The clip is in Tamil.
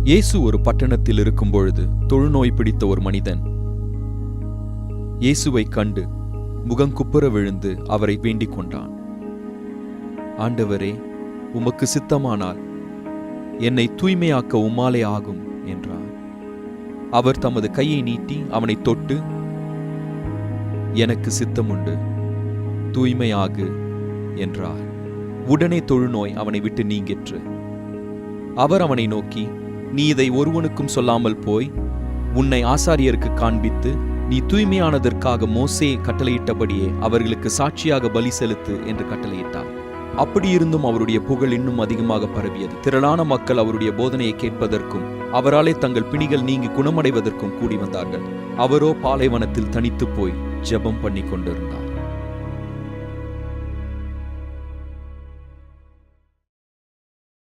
இயேசு ஒரு பட்டணத்தில் இருக்கும் பொழுது தொழுநோய் பிடித்த ஒரு மனிதன் இயேசுவை கண்டு முகங்குப்புற விழுந்து அவரை வேண்டிக் கொண்டான். ஆண்டவரே, உமக்கு சித்தமானால் என்னை தூய்மையாக்க உம்மாலே ஆகும் என்றார். அவர் தமது கையை நீட்டி அவனை தொட்டு, எனக்கு சித்தமுண்டு, தூய்மையாகு என்றார். உடனே தொழுநோய் அவனை விட்டு நீங்கிற்று. அவர் அவனை நோக்கி, நீ இதை ஒருவனுக்கும் சொல்லாமல் போய் உன்னை ஆசாரியருக்கு காண்பித்து நீ தூய்மையானதற்காக மோசே கட்டளையிட்டபடியே அவர்களுக்கு சாட்சியாக பலி செலுத்து என்று கட்டளையிட்டார். அப்படியிருந்தும் அவருடைய புகழ் இன்னும் அதிகமாக பரவியது. திரளான மக்கள் அவருடைய போதனையை கேட்பதற்கும் அவராலே தங்கள் பிணிகள் நீங்கி குணமடைவதற்கும் கூடி வந்தார்கள். அவரோ பாலைவனத்தில் தனித்து போய் ஜெபம் பண்ணி கொண்டிருந்தார்.